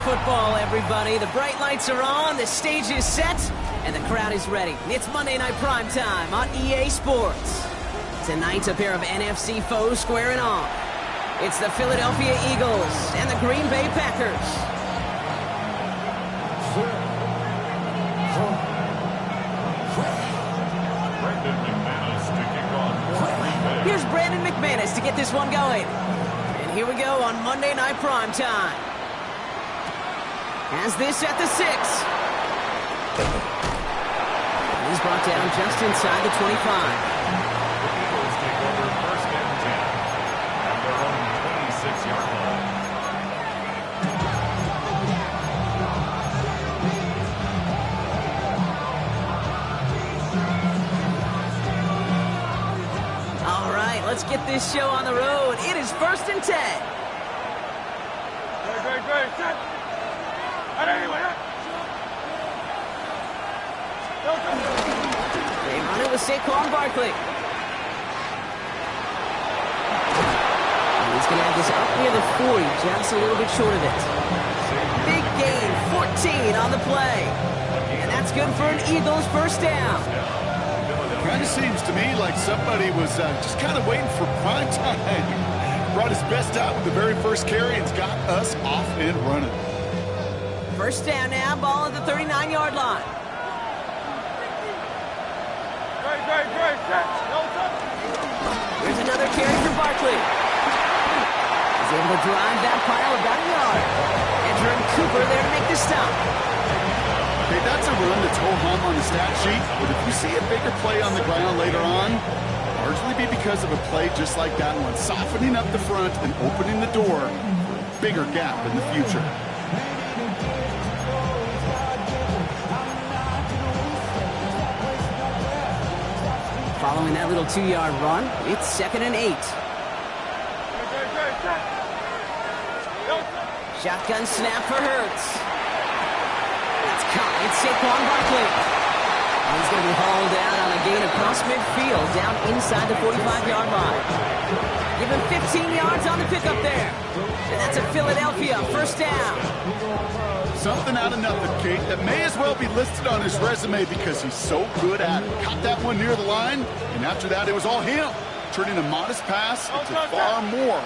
Football, everybody. The bright lights are on, the stage is set, and the crowd is ready. It's Monday Night Primetime on EA Sports. Tonight, a pair of NFC foes squaring off. It's the Philadelphia Eagles and the Green Bay Packers. Here's Brandon McManus to get this one going. And here we go on Monday Night Primetime. Has this at the 6. He's brought down just inside the 25. The Eagles take over first and 10 at their own 26-yard line. All right, let's get this show on the road. It is first and 10. Great. Set. They run it with Saquon Barkley. And he's going to have this up near the 40, just a little bit short of it. Big gain, 14 on the play. And that's good for an Eagles first down. Kind of seems to me like somebody was just kind of waiting for prime time. Brought his best out with the very first carry and got us off and running. First down now, ball at the 39-yard line. Great. Set. Here's another carry for Barkley. He's able to drive that pile about a yard. And Jordan Cooper there to make the stop. Okay, that's a run that's ho-hum on the stat sheet, but if you see a bigger play on the ground later on, largely be because of a play just like that one, softening up the front and opening the door for a bigger gap in the future. Following that little 2-yard run, it's second and 8. Shotgun snap for Hurts. That's caught. It's Saquon Barkley. And he's going to be hauled down on a gain across midfield, down inside the 45-yard line. Give him 15 yards on the pickup there. And that's a Philadelphia first down. Something out of nothing, Kate, that may as well be listed on his resume because he's so good at it. Caught that one near the line, and after that, it was all him, turning a modest pass into far more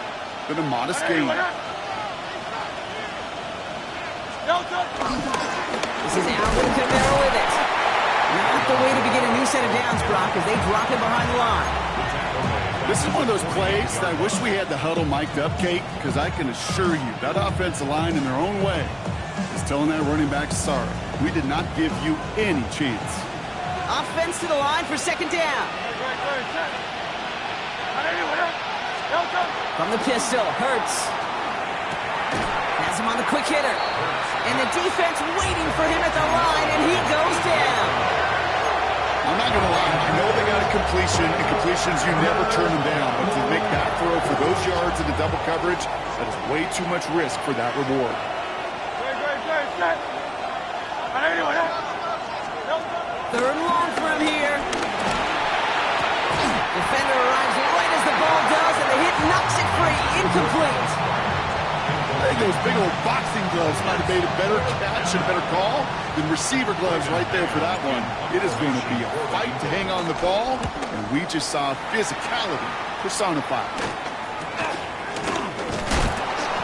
than a modest gain. This is Alvin Kamara with it. Not the way to begin a new set of downs, Brock, as they drop him behind the line. This is one of those plays that I wish we had the huddle mic'd up, Kate, because I can assure you that offensive line in their own way is telling that running back, sorry, we did not give you any chance. Offense to the line for second down. From the pistol, Hurts. Has him on the quick hitter. And the defense waiting for him at the line, and he goes down. I'm not going to lie. I know they got a completion, and completions, you never turn them down. But to make that throw for those yards in the double coverage, that is way too much risk for that reward. Third and long for him here. Defender arrives right as the ball does, and the hit knocks it free. Incomplete. I think those big old boxing gloves might have made a better catch and a better call than receiver gloves right there for that one. It is going to be a fight to hang on the ball, and we just saw physicality personified.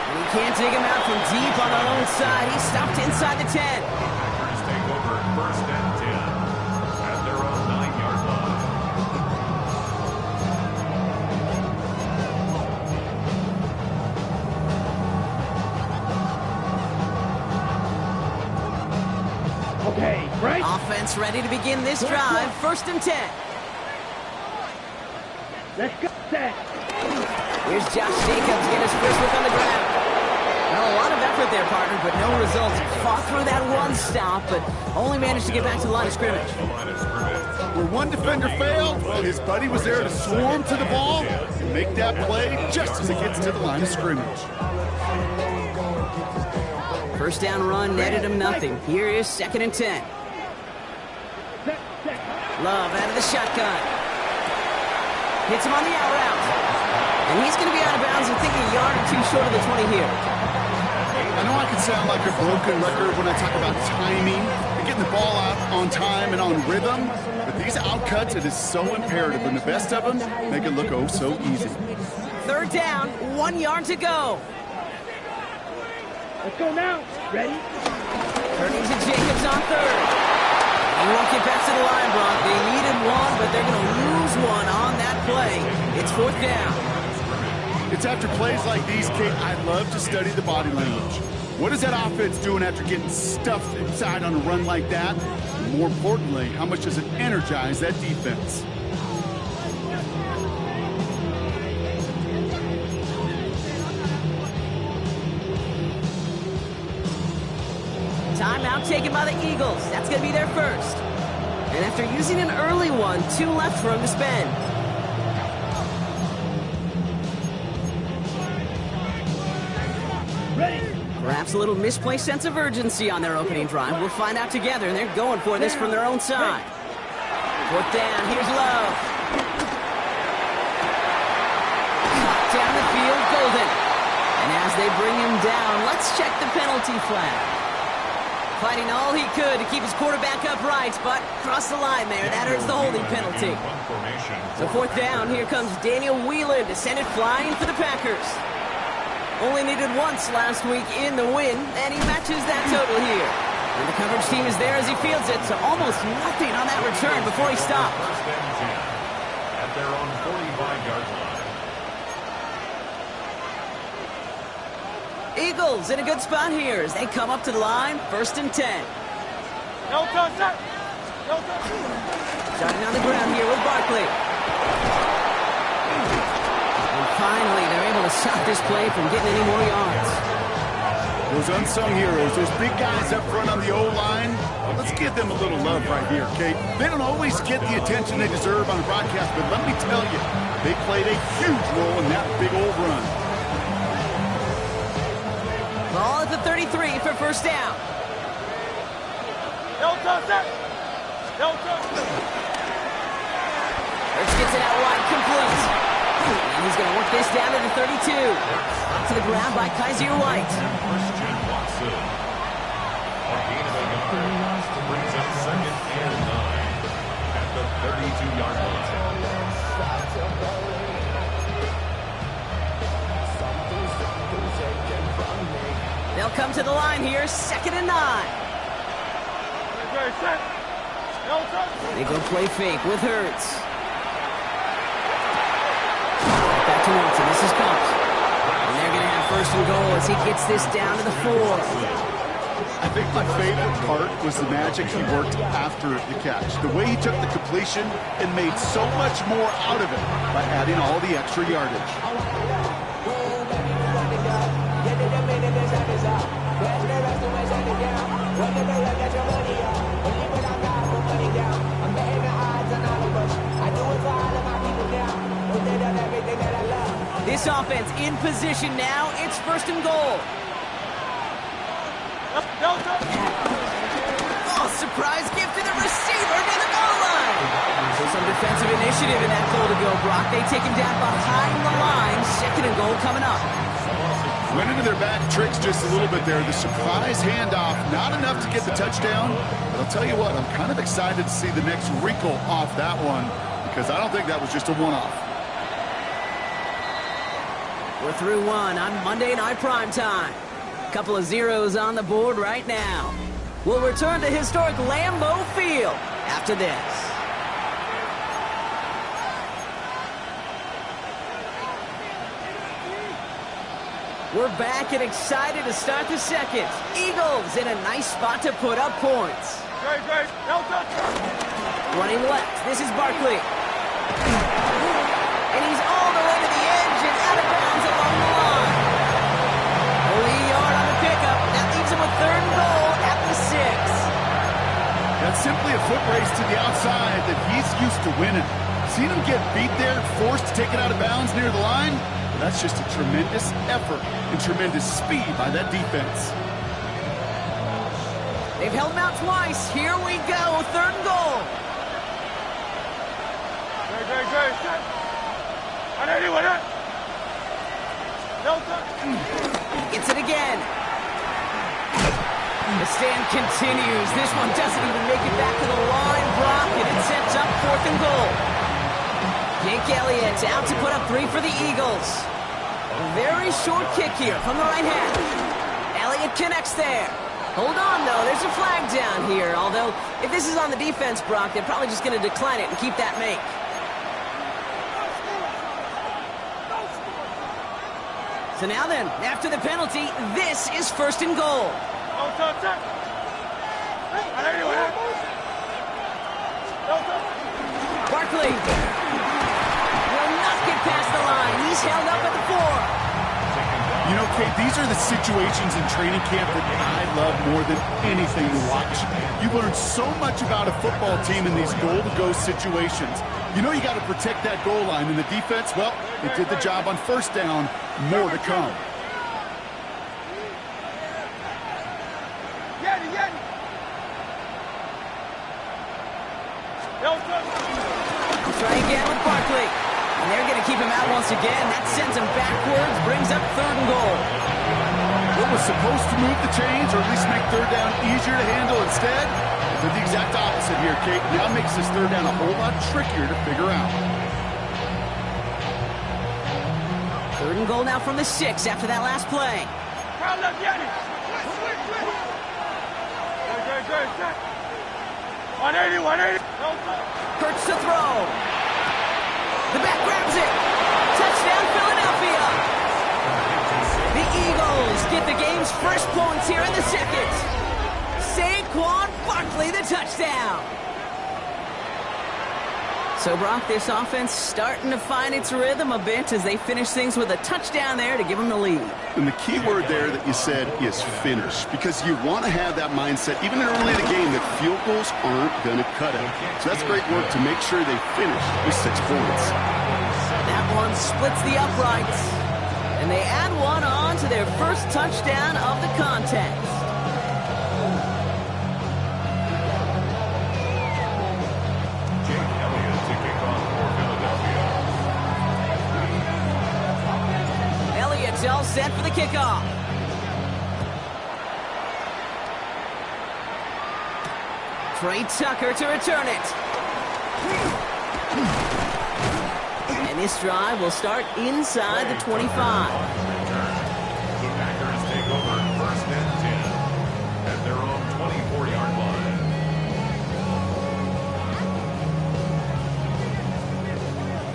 And he can't dig him out from deep on the lone side. He stopped inside the 10. Packers take over first and 10 at their own 9-yard line. Okay, right. Offense ready to begin this drive. First and 10. Let's go. Set. Here's Josh Jacobs getting his first look on the ground. Well, a lot of effort there, partner, but no results. Fought through that one stop, but only managed to get back to the line of scrimmage. Where one defender failed, well, his buddy was there to swarm to the ball and make that play just as it gets to the line of scrimmage. First down run netted him nothing. Here is second and 10. Love out of the shotgun. Hits him on the out route. And he's going to be out of bounds and thinking a yard or two short of the 20 here. I know I can sound like a broken record when I talk about timing and getting the ball out on time and on rhythm, but these outcuts, it is so imperative, and the best of them make it look oh so easy. Third down, 1 yard to go. Let's go now. Ready? Turning to Jacobs on third. He won't get back to the line, Brock. They needed one, but they're going to lose one on that play. It's fourth down. It's after plays like these, Kate, I love to study the body language. What is that offense doing after getting stuffed inside on a run like that? And more importantly, how much does it energize that defense? Timeout taken by the Eagles. That's going to be their first. And after using an early one, 2 left for him to spend. Ready? Perhaps a little misplaced sense of urgency on their opening drive. We'll find out together, and they're going for this from their own side. Fourth down, here's Love. Caught down the field, Golden. And as they bring him down, let's check the penalty flag. Fighting all he could to keep his quarterback upright, but crossed the line there. That earns the holding penalty. So fourth down, here comes Daniel Whelan to send it flying for the Packers. Only needed once last week in the win, and he matches that total here. And the coverage team is there as he fields it, so almost nothing on that return before he stopped. First and 10 at their own 45-yard line. Eagles in a good spot here as they come up to the line, first and 10. No touch, no touch. Starting on the ground here with Barkley. And finally, they're able to stop this play from getting any more yards. Those unsung heroes, those big guys up front on the O-line, well, let's give them a little love right here, Kate. They don't always get the attention they deserve on a broadcast, but let me tell you, they played a huge role in that big old run. Ball at the 33 for first down. No touch, no touch. Hurts gets it out wide, complete. And he's going to work this down to the 32. To the ground by Kaiser White. Christian Watson. A gain of a yard brings up second and 9 at the 32-yard line. They'll come to the line here, second and 9. Ready, set. No touch. They go play fake with Hurts. Back to Watson, this is Cox. And they're going to have first and goal as he gets this down to the 4. I think my favorite part was the magic he worked after the catch. The way he took the completion and made so much more out of it by adding all the extra yardage. This offense in position now. It's first and goal. No touch. Oh, surprise gift to the receiver near the goal line. So some defensive initiative in that goal to go, Brock. They take him down behind the line. Second and goal coming up. Went into their back tricks just a little bit there. The surprise handoff, not enough to get the touchdown. But I'll tell you what, I'm kind of excited to see the next wrinkle off that one because I don't think that was just a one-off. We're through one on Monday Night Primetime. Couple of zeros on the board right now. We'll return to historic Lambeau Field after this. We're back and excited to start the second. Eagles in a nice spot to put up points. Great, no touch. Running left, this is Barkley. And he's all the way to the edge and out of bounds along the line. Only a yard on the pickup. That leaves him with third and goal at the 6. That's simply a foot race to the outside that he's used to winning. Seen him get beat there, forced to take it out of bounds near the line? Well, that's just a tremendous effort and tremendous speed by that defense. They've held him out twice. Here we go, third and goal. Great, set. On anyone, no touch. Gets it again. The stand continues. This one doesn't even make it back to the line, Brock, and it sets up 4th and goal. Jake Elliott out to put up 3 for the Eagles. A very short kick here from the right half. Elliott connects there. Hold on, though. There's a flag down here. Although, if this is on the defense, Brock, they're probably just going to decline it and keep that make. So now then, after the penalty, this is 1st and goal. Barkley will not get past the line. He's held up at the 4. You know, Kate, these are the situations in training camp that I love more than anything to watch. You learn so much about a football team in these goal-to-go situations. You know you got to protect that goal line, and the defense, well, they did the job on 1st down. More to come. Try again with Barkley. And they're going to keep him out once again. That sends him backwards, brings up 3rd and goal. What was supposed to move the chains, or at least make 3rd down easier to handle instead, did the exact opposite here, Kate. Now makes this 3rd down a whole lot trickier to figure out. 3rd and goal now from the 6 after that last play. Good. 180. Hurts to throw. The back grabs it. Touchdown, Philadelphia. The Eagles get the game's first points here in the 2nd. Saquon Barkley, the touchdown. So, Brock, this offense starting to find its rhythm a bit as they finish things with a touchdown there to give them the lead. And the key word there that you said is finish, because you want to have that mindset, even early in the game, that field goals aren't going to cut it. So that's great work to make sure they finish with 6 points. That one splits the uprights, and they add one on to their first touchdown of the contest. All set for the kickoff. Trey Tucker to return it. And this drive will start inside the 25. The Packers take over 1st and 10 at their own 24-yard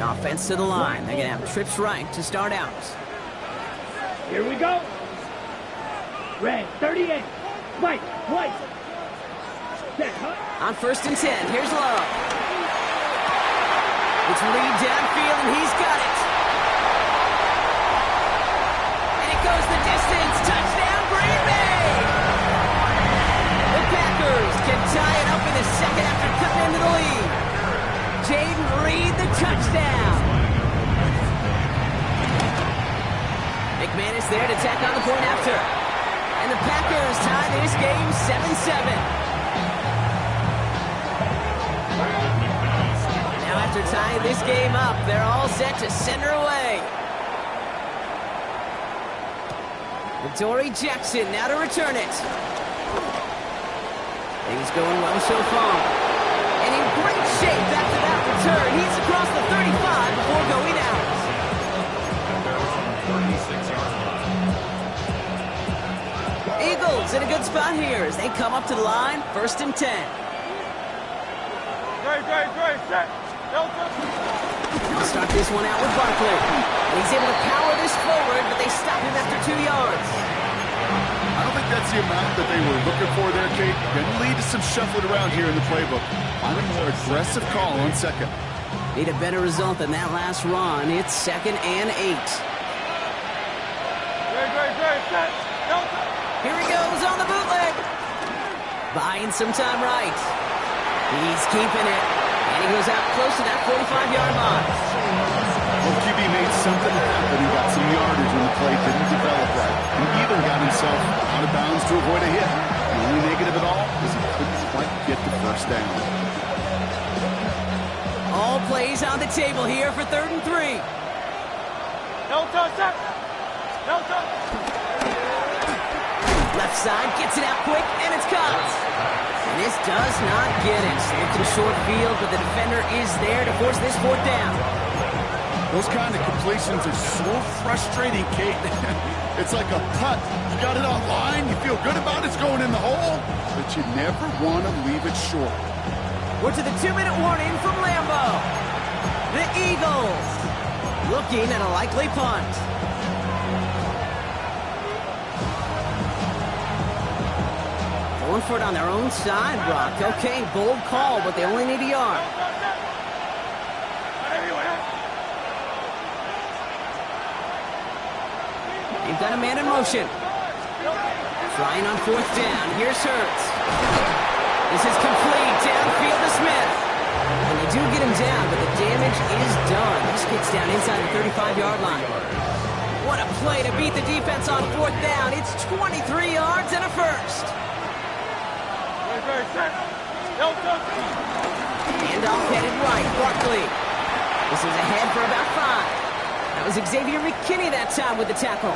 line. Offense to the line. They're going to have trips right to start out. Here we go. Red, 38. White. On 1st and 10, here's Love. It's Reed downfield, and he's got it. And it goes the distance. Touchdown, Green Bay. The Packers can tie it up in the 2nd after cutting into the lead. Jaden Reed, the touchdown. McManus there to tack on the point after. And the Packers tie this game 7-7. Now after tying this game up, they're all set to send her away. Dory Jackson now to return it. Things going well so far. And in great shape after that return. He's across the 35 before going out. Eagles in a good spot here as they come up to the line, 1st and 10. Great. Set. They'll start this one out with Barkley. And he's able to power this forward, but they stop him after 2 yards. I don't think that's the amount that they were looking for there, Kate. Going to lead to some shuffling around here in the playbook. I'm a more aggressive call on 2nd. Need a better result than that last run. It's 2nd and 8. Great. Set. Here he goes on the bootleg. Buying some time right. He's keeping it. And he goes out close to that 45-yard line. Well, QB made something happen. He got some yardage when the play didn't develop right. He even got himself out of bounds to avoid a hit. The only negative at all is he couldn't quite get the 1st down. All plays on the table here for 3rd and 3. No touch. Left side gets it out quick, and does not get it. Slipped in short field, but the defender is there to force this fourth down. Those kind of completions are so frustrating, Kate. It's like a putt. You got it on line, you feel good about it's going in the hole, but you never want to leave it short. We're to the 2-minute warning from Lambeau. The Eagles looking at a likely punt. Going for it on their own side, Brock. Okay, bold call, but they only need a yard. They've got a man in motion. Trying on fourth down. Here's Hurts. This is complete. Downfield to Smith. And they do get him down, but the damage is done. This gets down inside the 35-yard line. What a play to beat the defense on fourth down. It's 23 yards and a first. Handoff headed right. Barkley. This is ahead for about 5. That was Xavier McKinney that time with the tackle.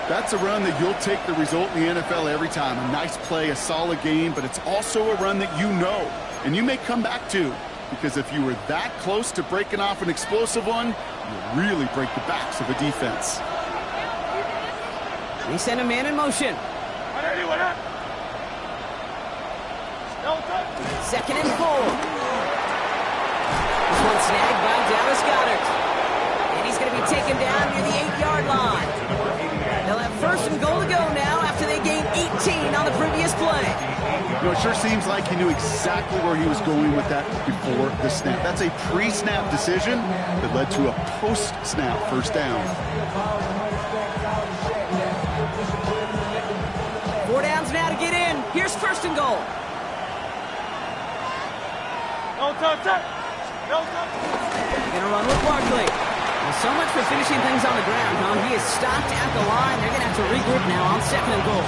That's a run that you'll take the result in the NFL every time. A nice play, a solid game, but it's also a run that you know, and you may come back to. Because if you were that close to breaking off an explosive one, you really break the backs of a defense. They send a man in motion. Second and 4. This one snagged by Dallas Goedert. And he's going to be taken down near the 8-yard line. They'll have first and goal to go now after they gained 18 on the previous play. You know, it sure seems like he knew exactly where he was going with that before the snap. That's a pre-snap decision that led to a post-snap first down. 4 downs now to get in. Here's first and goal. They're going to run with Barkley. Well, so much for finishing things on the ground, huh? He is stopped at the line. They're going to have to regroup now on second and goal.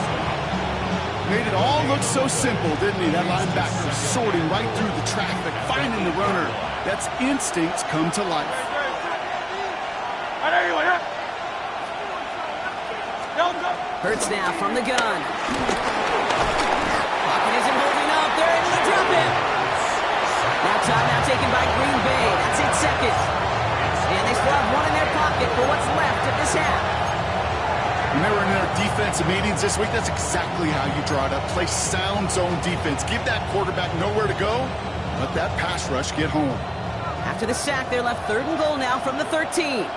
Made it all look so simple, didn't he? That linebacker sorting right through the traffic, finding the runner. That's instincts come to life. Hurts now from the gun. Pocket isn't holding up. They're able to drop him. Now timeout taken by Green Bay. That's it, second. And they still have one in their pocket for what's left of this half. When they were in their defensive meetings this week, that's exactly how you draw it up. Play sound zone defense. Give that quarterback nowhere to go. Let that pass rush get home. After the sack, they're left third and goal now from the 13.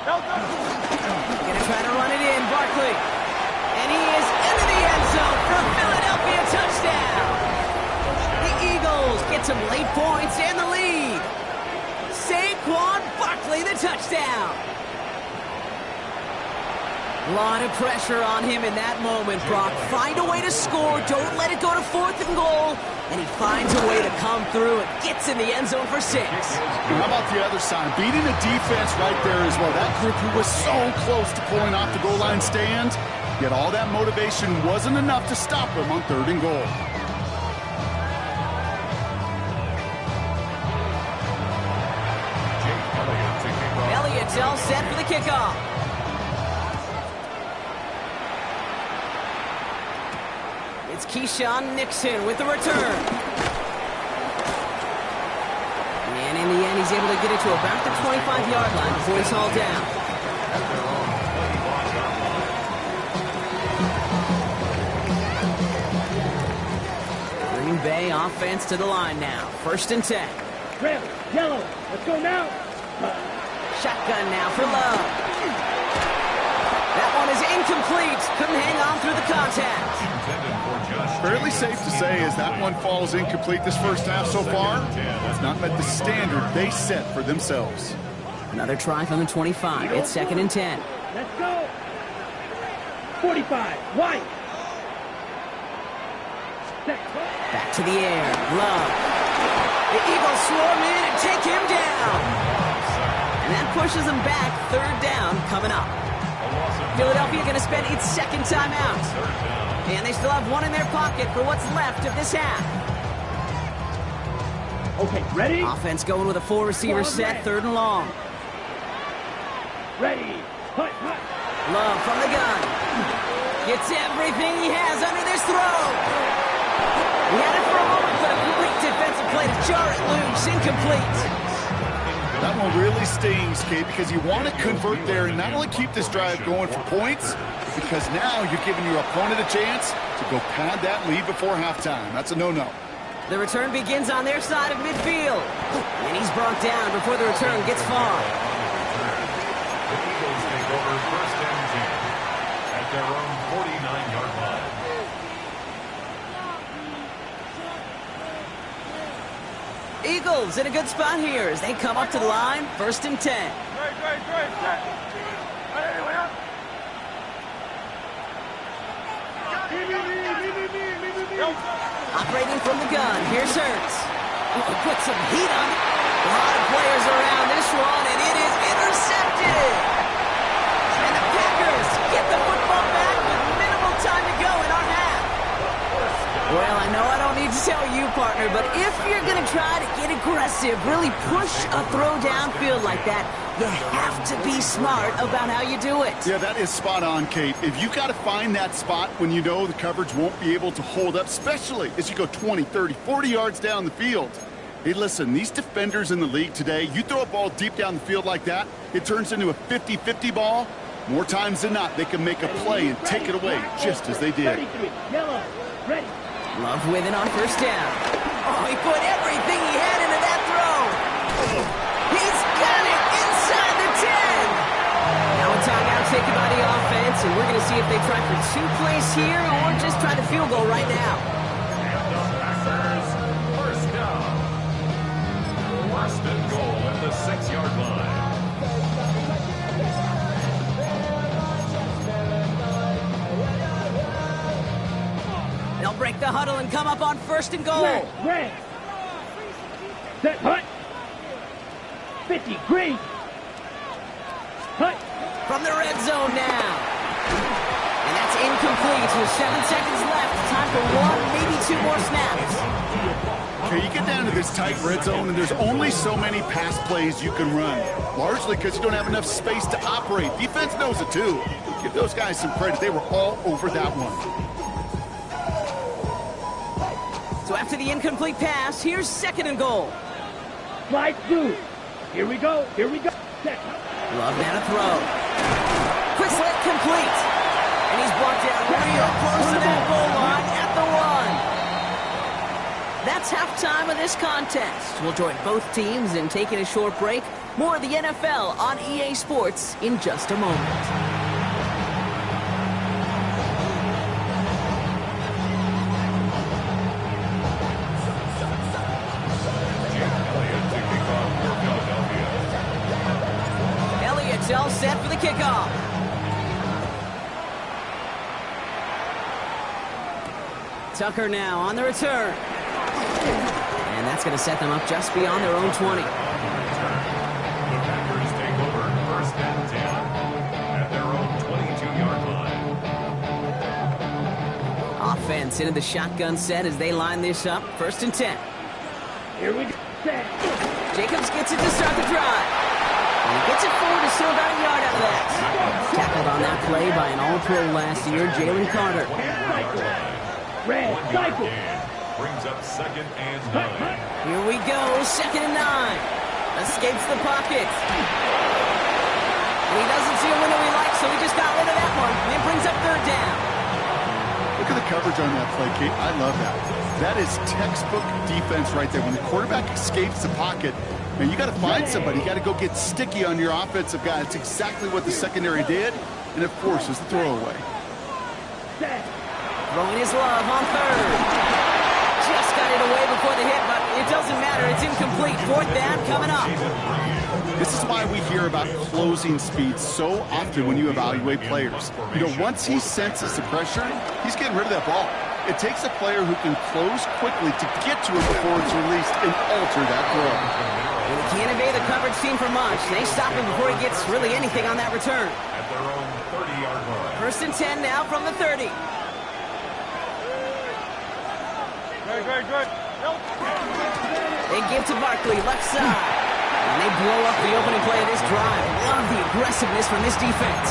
Gonna try to run it in, Barkley. And he is into the end zone for a Philadelphia touchdown. The Eagles get some late points and the lead. Saquon Barkley, the touchdown. A lot of pressure on him in that moment, Brock. Find a way to score. Don't let it go to fourth and goal. And he finds a way to come through and gets in the end zone for 6. How about the other side? Beating the defense right there as well. That group who was so close to pulling off the goal line stand, yet all that motivation wasn't enough to stop him on third and goal. Elliott's all set for the kickoff. It's Keyshawn Nixon with the return. And in the end, he's able to get it to about the 25-yard line before he's hauled down. Green Bay offense to the line now. First and 10. Red, yellow, let's go now. Shotgun now for Love. That one is incomplete. Couldn't hang on through the contact. Fairly safe to say as that one falls incomplete this first half so far, it's not met the standard they set for themselves. Another try from the 25. It's second and 10. Let's go. 45, White. Back to the air. Love. The Eagles swarm in and take him down. And that pushes them back. Third down coming up. Philadelphia going to spend its second timeout. And they still have one in their pocket for what's left of this half. Okay, ready? Offense going with a 4-receiver set, third and long. Ready. Hut, hut. Love from the gun. Gets everything he has under this throw. He had it for a moment, but a great defensive play to jar it loose. Incomplete. That one really stings, Kate, because you want to convert there and not only keep this drive going for points, because now you're giving your opponent a chance to go pad that lead before halftime. That's a no-no. The return begins on their side of midfield. And he's brought down before the return gets far. The Eagles take over first and 10 at their own 49-yard line. Eagles in a good spot here as they come up to the line. First and 10. Great, set. 180, up. Operating from the gun, here's Hurts. Put some heat on it. A lot of players around this one, and it is intercepted. And the Packers get the football back with minimal time to go in our half. Well, I know I don't need to tell you, partner, but if you're going to try to get aggressive, really push a throw downfield like that, you have to be smart about how you do it. Yeah, that is spot on, Kate. If you've got to find that spot when you know the coverage won't be able to hold up, especially as you go 20, 30, 40 yards down the field. Hey, listen, these defenders in the league today, you throw a ball deep down the field like that, it turns into a 50-50 ball. More times than not, they can make a play and take it away just as they did. 33, yellow, ready. Love with it on first down. Oh, he put everything he had into that throw. He's got it inside the 10. Now a timeout taken by the offense, and we're going to see if they try for 2 plays here or just try the field goal right now. And the Packers, first down. First and goal at the 6-yard line. They'll break the huddle and come up on first and goal. Red. Set, hut. 50, green. Hut. From the red zone now. And that's incomplete with 7 seconds left. Time for 1, maybe 2 more snaps. Okay, you get down to this tight red zone, and there's only so many pass plays you can run, largely because you don't have enough space to operate. Defense knows it, too. Give those guys some credit. They were all over that one. So after the incomplete pass, here's second and goal. Slide through. Here we go. Set. Love down a throw. Quizlet complete. And he's brought down real close to that goal line at the 1. That's halftime of this contest. We'll join both teams in taking a short break. More of the NFL on EA Sports in just a moment. All set for the kickoff. Tucker now on the return. And that's going to set them up just beyond their own 20. The Packers take over first and 10 at their own 22-yard line. Offense into the shotgun set as they line this up. First and 10. Here we go. Set. Jacobs gets it to start the drive. And he gets it forward to still about a yard out of that. Tackled on that play by an All-Pro last year, Jalen Carter. Red. Cycle. Brings up second and 9. Here we go, second and 9. Escapes the pocket. And he doesn't see a window he likes, so he just got rid of that one. And it brings up third down. Look at the coverage on that play, Kate. I love that. That is textbook defense right there. When the quarterback escapes the pocket, man, you got to find somebody. You got to go get sticky on your offensive guy. It's exactly what the secondary did. And, of course, it's the throwaway. Throwing his love on third. Just got it away before the hit, but it doesn't matter. It's incomplete. Fourth down coming up. This is why we hear about closing speed so often when you evaluate players. You know, once he senses the pressure, he's getting rid of that ball. It takes a player who can close quickly to get to it before it's released and alter that throw. And he can't evade the coverage team for much. They stop him before he gets really anything on that return. At their own 30-yard line. First and 10 now from the 30. Good. They give to Barkley, left side. And they blow up the opening play of this drive. Love the aggressiveness from this defense.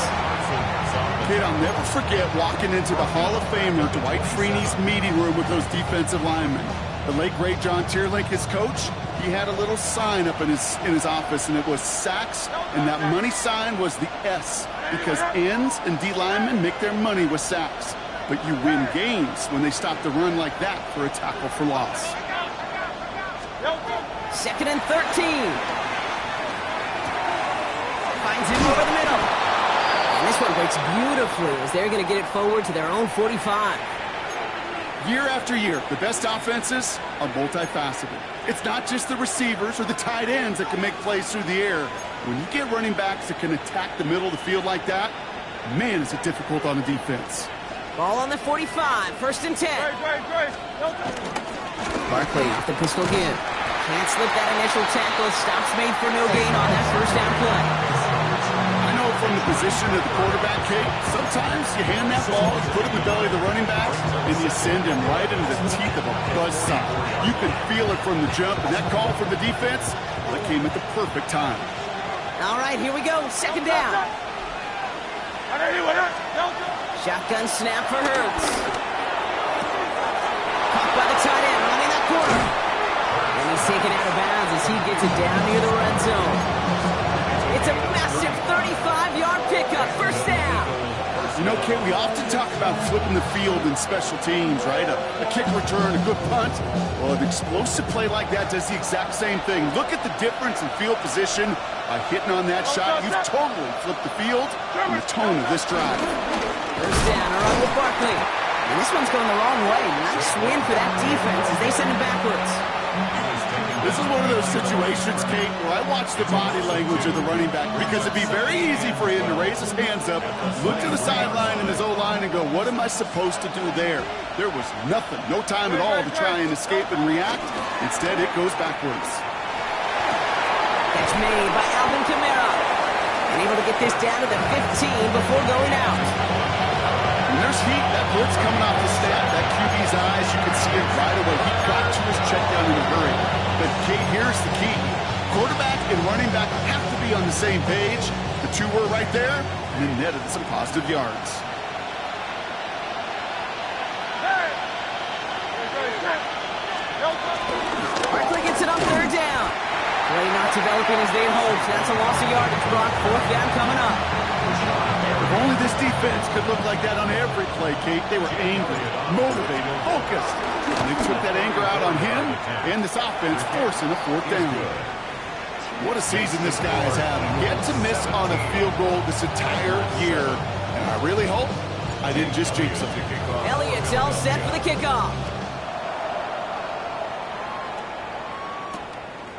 Kid, I'll never forget walking into the Hall of Famer Dwight Freeney's meeting room with those defensive linemen. The late, great John Tierlink, his coach, he had a little sign up in his office, and it was sacks, and that money sign was the S, because ends and D linemen make their money with sacks. But you win games when they stop the run like that for a tackle for loss. 2nd and 13. Finds him over the middle. And this one breaks beautifully as they're going to get it forward to their own 45. Year after year, the best offenses are multifaceted. It's not just the receivers or the tight ends that can make plays through the air. When you get running backs that can attack the middle of the field like that, man, is it difficult on the defense. Ball on the 45, 1st and 10. Great. Barkley off the pistol again. Can't slip that initial tackle. Stops made for no gain on that 1st down play. I know from the position of the quarterback, Kate, sometimes you hand that ball, you put it in the belly of the running back, and you send him right into the teeth of a buzzsaw. You can feel it from the jump, and that call from the defense, well, it came at the perfect time. All right, here we go. 2nd down. Shotgun snap for Hurts. Caught by the tight end, running that corner. And he's taken out of bounds as he gets it down near the red zone. It's a massive 35-yard pickup, 1st down. You know, Kate, we often talk about flipping the field in special teams, right? A kick return, a good punt. Well, an explosive play like that does the exact same thing. Look at the difference in field position. By hitting on that shot, you've totally flipped the field and the tone of this drive. 1st down, around with Barkley. And this one's going the wrong way. Nice win for that defense as they send him backwards. This is one of those situations, Kate, where I watch the body language of the running back because it'd be very easy for him to raise his hands up, look to the sideline and his O-line and go, what am I supposed to do there? There was nothing, no time at all to try and escape and react. Instead, it goes backwards. Catch made by Alvin Kamara. And able to get this down to the 15 before going out. When there's heat, that blitz coming off the snap, that QB's eyes, you can see it right away. He got to his check down in a hurry. But Kate, here's the key. Quarterback and running back have to be on the same page. The two were right there, and then netted some positive yards. Barkley gets it on 3rd down. Play not developing as they hope. That's a loss of yardage. Brock, 4th down coming up. If only this defense could look like that on every play, Kate. They were angry, motivated, focused. And they took that anger out on him and this offense, forcing a 4th down. What a season this guy is having. Yet to miss on a field goal this entire year. And I really hope I didn't just jinx him. Elliott's all set for the kickoff.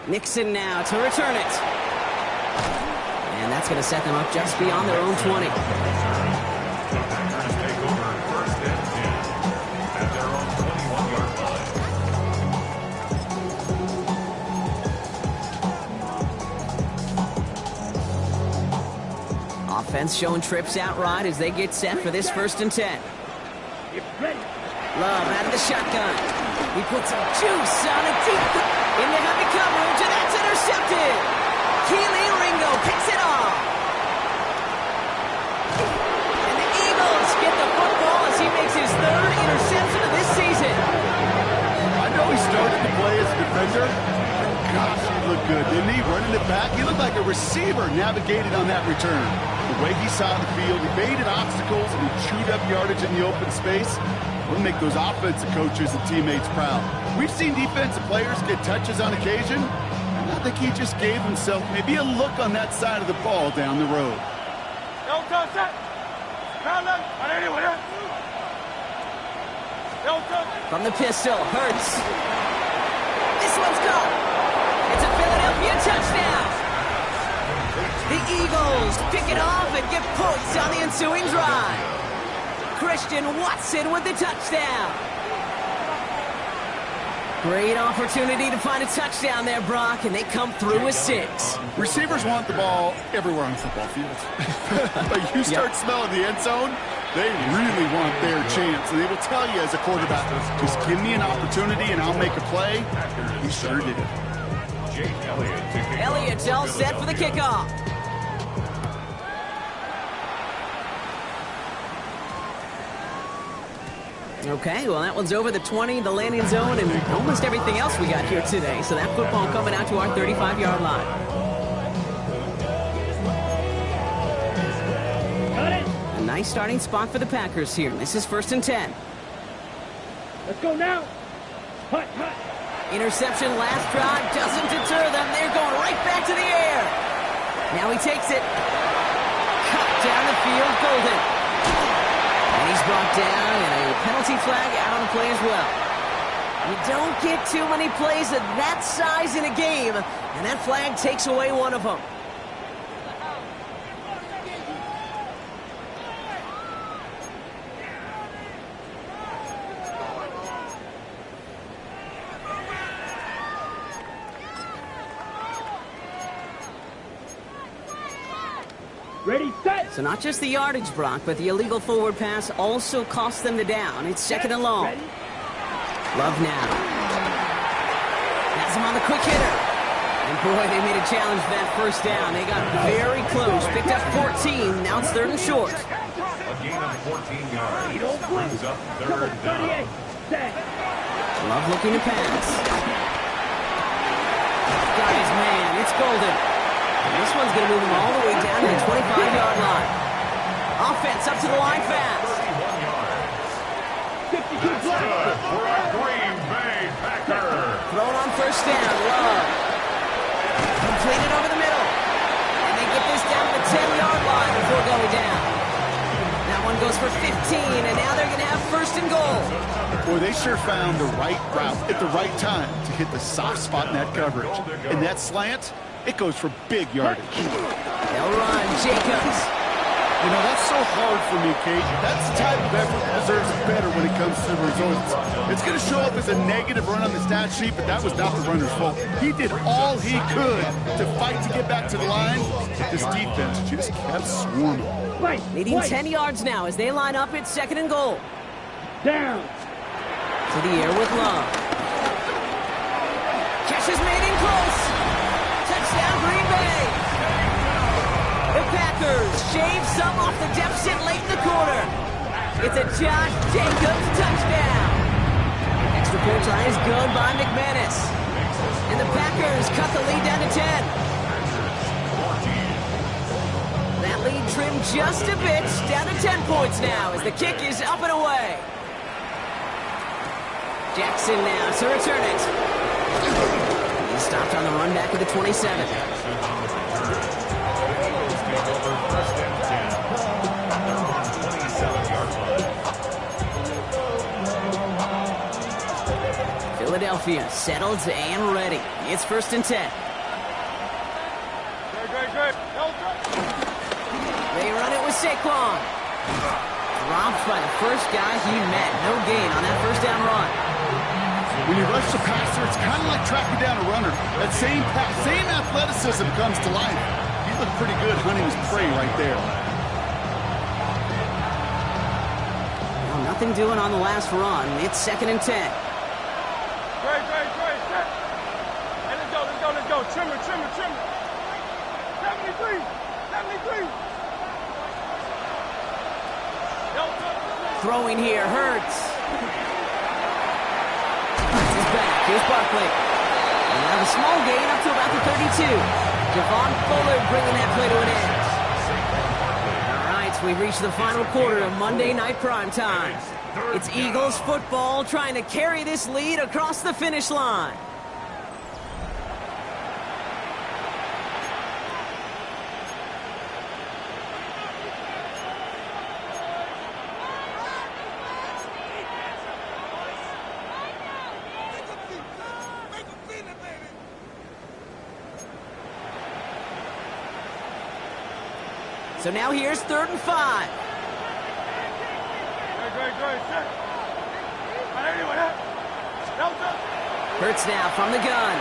Nixon now to return it. And that's going to set them up just beyond their own 20. Packers take over 1st and 10 at their own 21-yard line. Offense showing trips out right as they get set for this 1st and 10. Love out of the shotgun. He puts some juice on a deep into heavy coverage, and that's intercepted. Keely Ringo picks it off. And the Eagles get the football as he makes his 3rd interception of this season. I know he started to play as a defender. Gosh, he looked good, didn't he? Running it back, he looked like a receiver navigated on that return. The way he saw the field, he baited obstacles and he chewed up yardage in the open space. We'll make those offensive coaches and teammates proud. We've seen defensive players get touches on occasion, and I think he just gave himself maybe a look on that side of the ball down the road. From the pistol, Hurts. This one's caught. It's a Philadelphia touchdown. The Eagles pick it off and get points on the ensuing drive. Christian Watson with the touchdown. Great opportunity to find a touchdown there, Brock, and they come through with 6. Receivers want the ball everywhere on the football field. But you start smelling the end zone, they really want their chance. And they will tell you as a quarterback, just give me an opportunity and I'll make a play. He sure did. Elliott's all set for the kickoff. Okay, well, that one's over the 20, the landing zone, and almost everything else we got here today. So that football coming out to our 35-yard line. Got it. A nice starting spot for the Packers here. This is 1st and 10. Let's go now. Hut, hut. Interception last drive doesn't deter them. They're going right back to the air. Now he takes it. Cut down the field, Golden. And he's brought down, and a penalty flag out on the play as well. You don't get too many plays of that size in a game, and that flag takes away one of them. Ready, set. So not just the yardage, Brock, but the illegal forward pass also cost them the down. It's 2nd and long. Ready. Love now. Has him on the quick hitter. And boy, they made a challenge for that 1st down. They got very close. Picked up 14. Now it's 3rd and short. A gain of 14 yards. Don't blink. Brings up Cover 3rd down. 38. Set. Love looking to pass. Got his man. It's Golden. And this one's going to move him all the way down to the 25-yard line. Offense up to the line fast. 31 yards. 52 That's blocks. good for a Green Bay Packer. Thrown on 1st down. Love. Completed over the middle. And they get this down to the 10-yard line before going down. That one goes for 15, and now they're going to have 1st and goal. Boy, they sure found the right route at the right time to hit the soft spot in that coverage. And that slant, it goes for big yardage. They'll run. Jacobs. You know, that's so hard for me, Kate. That's the type of effort that deserves better when it comes to the results. It's going to show up as a negative run on the stat sheet, but that was not the runner's fault. He did all he could to fight to get back to the line. This defense just kept swarming. Right. Leading right. 10 yards now as they line up at 2nd and goal. Down. To the air with Love. Catch is made in close. Touchdown, Green Bay. The Packers shave some off the deficit late in the quarter. It's a Josh Jacobs touchdown. Extra point line is good by McManus. And the Packers cut the lead down to 10. That lead trimmed just a bit, down to 10 points now as the kick is up and away. Jackson now to return it. He stopped on the run back at the 27. Philadelphia settled and ready. It's 1st and 10. Great. They run it with Saquon. Dropped by the first guy he met. No gain on that 1st down run. When you rush the passer, it's kind of like tracking down a runner. That same pass, same athleticism comes to life. He looked pretty good hunting his prey right there. Well, nothing doing on the last run. It's 2nd and 10. Great. Set. Hey, let's go. Trimmer. 73. Throwing here, Hurts. Hurts is back. Here's Barkley. And now the small gain up to about the 32. Javon Fuller bringing that play to an end. All right, so we've reached the final quarter of Monday Night Primetime. It's Eagles football trying to carry this lead across the finish line. So now here's 3rd and 5. Great. Set. Hurts now from the gun.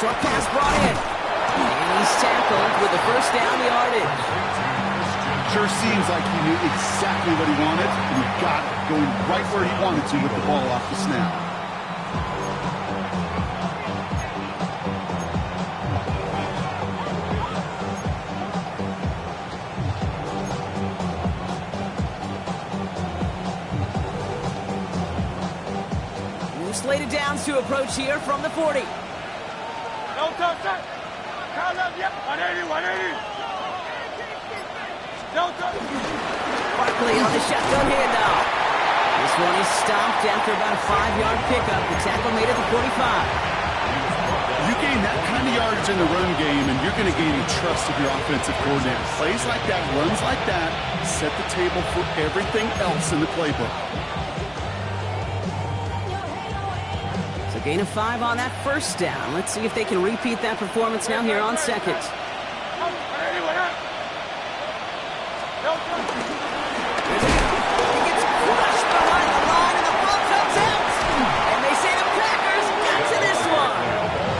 Short pass brought in. And he's tackled with the 1st down yardage. Sure seems like he knew exactly what he wanted, and he got it, going right where he wanted to with the ball off the snap. slated downs to approach here from the 40. Don't touch that. Count up, yep. 180, 180. Don't touch. Barkley on the shotgun handoff. This one is stopped after about a 5-yard pickup. The tackle made at the 45. You gain that kind of yardage in the run game, and you're going to gain the trust of your offensive coordinator. Plays like that, runs like that, set the table for everything else in the playbook. So gain of 5 on that first down. Let's see if they can repeat that performance now here on second. 180, 180. Don't touch. He gets crushed behind the line, and the ball comes out. And they say the Packers got to this one.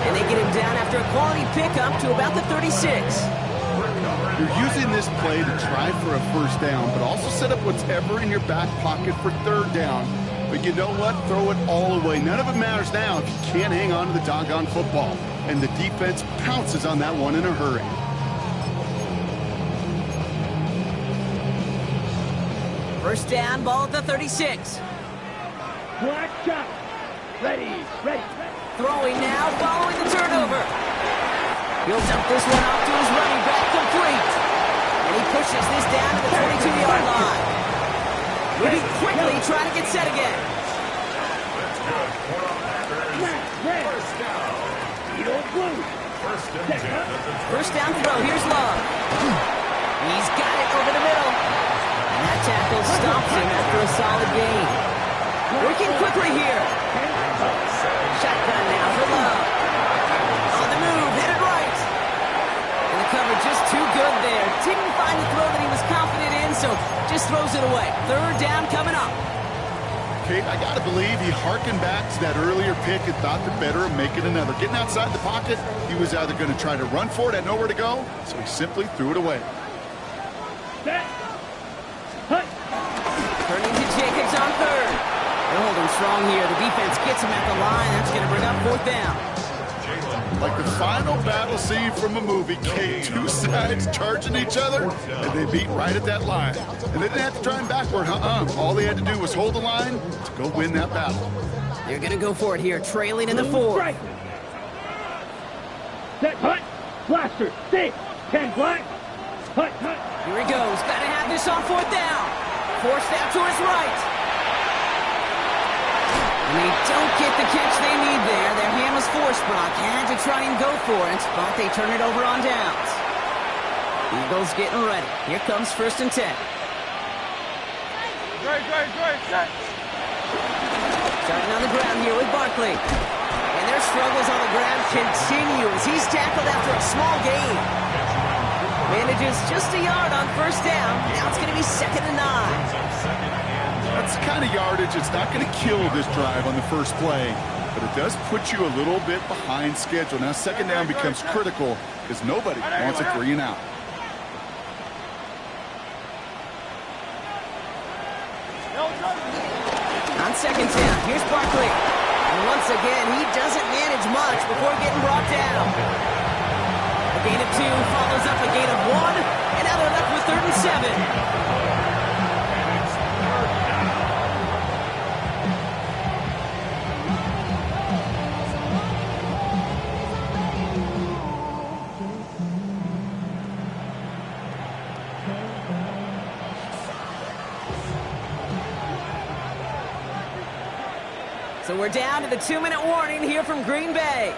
And they get him down after a quality pickup to about the 36. You're using this play to try for a first down, but also set up whatever in your back pocket for third down. But you know what? Throw it all away. None of it matters now if you can't hang on to the doggone football. And the defense pounces on that one in a hurry. First down, ball at the 36. Black shot. Ready. Throwing now, following the turnover. He'll dump this one off to his running back, complete. And he pushes this down to the 22-yard line. Moving quickly, trying to get set again. First down throw, here's Love. He's got it over the middle. And that tackle stops him after a solid gain. Working quickly here. Shotgun now for Love. On the move, headed right. And the cover just too good there. Didn't find the throw that he was confident in, so just throws it away. Third down coming up. Kate, I got to believe he harkened back to that earlier pick and thought the better of making another. Getting outside the pocket, he was either going to try to run for it, had nowhere to go, so he simply threw it away. Turning to Jacobs on third. They're holding strong here. The defense gets him at the line. That's going to bring up fourth down. Like the final battle scene from a movie, Kate, two sides charging each other, and they beat right at that line. And they didn't have to try him backward, All they had to do was hold the line to go win that battle. They're going to go for it here, trailing in the fourth. Set, hut, blaster, stay, 10 black, hut. Here he goes. Got to have this on fourth down. Forced out to his right. And they don't get the catch they need there. Their hand was forced. Brock had to try and go for it, but they turn it over on downs. Eagles getting ready. Here comes first and 10. Great, set. Starting on the ground here with Barkley. And their struggles on the ground continue as he's tackled after a small gain. Manages just a yard on first down. Now it's going to be 2nd and 9. That's the kind of yardage it's not going to kill this drive on the first play, but it does put you a little bit behind schedule. Now second down becomes critical because nobody wants a 3 and out. On second down, here's Barkley. And once again, he doesn't manage much before getting brought down. A gain of 2 follows up a gain of 1, and now they're left with 3rd and 7. So we're down to the 2-minute warning here from Green Bay.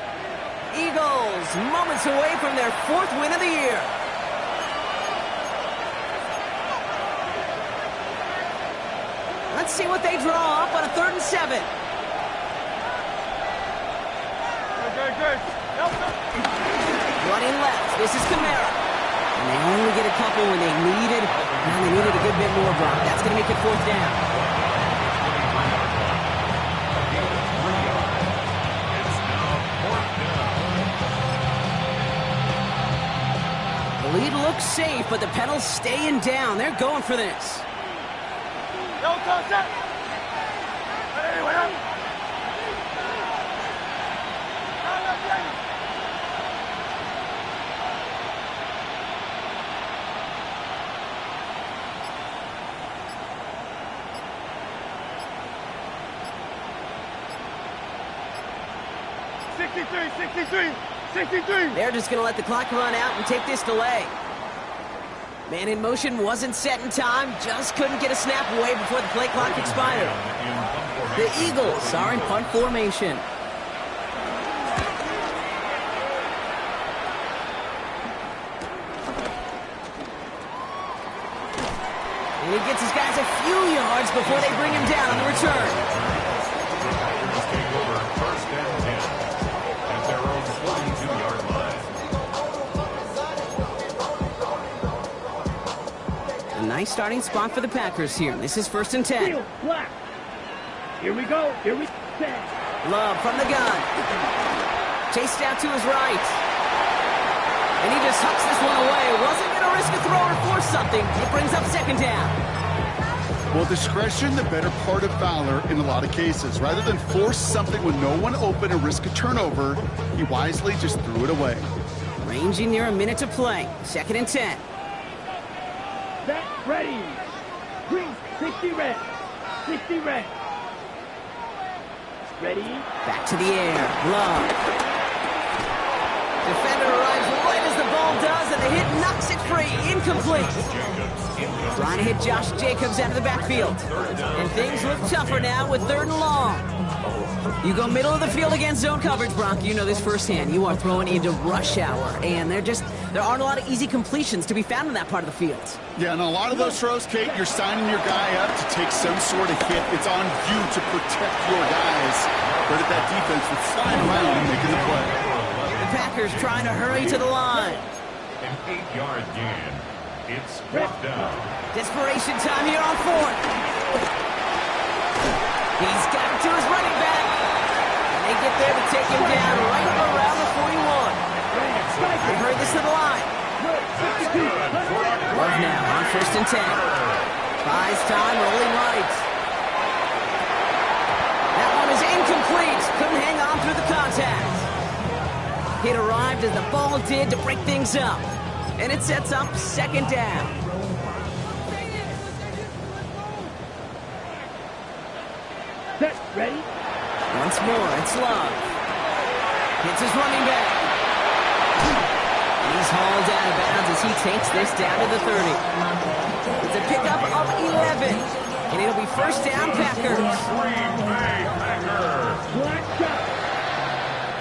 Eagles moments away from their 4th win of the year. Let's see what they draw up on a 3rd and 7. Good. Running left. This is Kamara. And they only get a couple when they needed a good bit more, Brock. That's going to make it 4th down. The lead looks safe, but the pedal's staying down. They're going for this. Don't touch that. What up? 63. They're just going to let the clock run out and take this delay. Man in motion wasn't set in time, just couldn't get a snap away before the play clock expired. The Eagles are in punt formation. And he gets his guys a few yards before they bring him down on the return. Packers take over first and 10 at their own 42-yard line. A nice starting spot for the Packers here. This is first and 10. Field, black. Here we go. Here we go. Love from the gun. Chased out to his right. And he just hucks this one away. Wasn't going to risk a throw or force something. It brings up second down. Well, discretion, the better part of valor in a lot of cases. Rather than force something with no one open and risk a turnover, he wisely just threw it away. Ranging near a minute to play. Second and 10. Set, ready. Green, 60 red. 60 red. Ready. Back to the air. Love. Defender arrives right as the ball does, and the hit knocks it free. Incomplete. Trying to hit Josh Jacobs out of the backfield. And things look tougher now with third and long. You go middle of the field against zone coverage, Brock. You know this firsthand. You are throwing into rush hour, and there aren't a lot of easy completions to be found in that part of the field. Yeah, and a lot of those throws, Kate, you're signing your guy up to take some sort of hit. It's on you to protect your guys. But at that defense with flying around and making the play. The Packers trying to hurry to the line. An 8-yard gain. It's fourth down. Desperation time here on fourth. He's got it to his running back. And they get there to take him down right around the 41. They hurry this to the line. Love now on first and 10. Buys time, rolling right. That one is incomplete. Couldn't hang on through the contact. Hit arrived as the ball did to break things up. And it sets up second down. Set, ready. Once more, it's Love. Hits his running back. He's hauled out of bounds as he takes this down to the 30. It's a pickup of 11. And it'll be first down, Packers. Green Bay Packers. Black shot.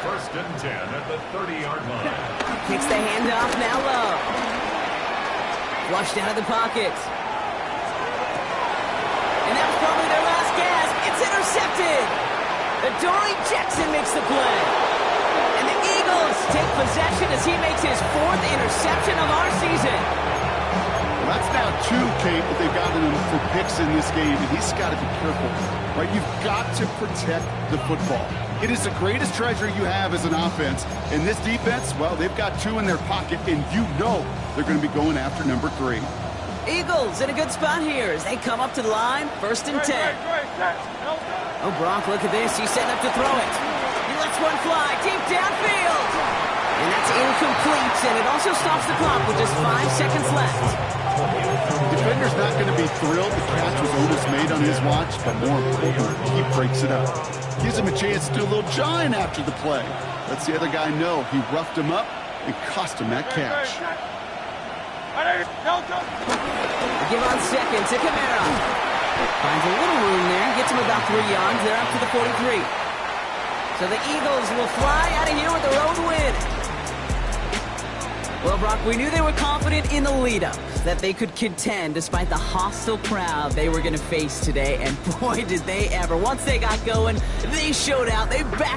First and 10 at the 30-yard line. Kicks the handoff, now Love. Flushed out of the pocket. And that was probably their last gasp. It's intercepted. Adoree Jackson makes the play. And the Eagles take possession as he makes his fourth interception of our season. Well, that's now 2, Kate, that they've gotten him for picks in this game, and he's got to be careful. Right? You've got to protect the football. It is the greatest treasure you have as an offense. And this defense, well, they've got 2 in their pocket, and you know they're going to be going after number 3. Eagles in a good spot here as they come up to the line, first and 10. Oh, Brock, look at this. He's setting up to throw it. He lets one fly deep downfield. And that's incomplete, and it also stops the clock with just 5 seconds left. Defender's not going to be thrilled the catch was Otis made on his watch, but more importantly, he breaks it up. Gives him a chance to do a little jawing after the play. Lets the other guy know he roughed him up and cost him that catch. Give on second to Kamara. Finds a little room there, gets him about 3 yards. They're up to the 43. So the Eagles will fly out of here with their own win. Well, Brock, we knew they were confident in the lead-up, that they could contend despite the hostile crowd they were going to face today. And boy, did they ever. Once they got going, they showed out. They backed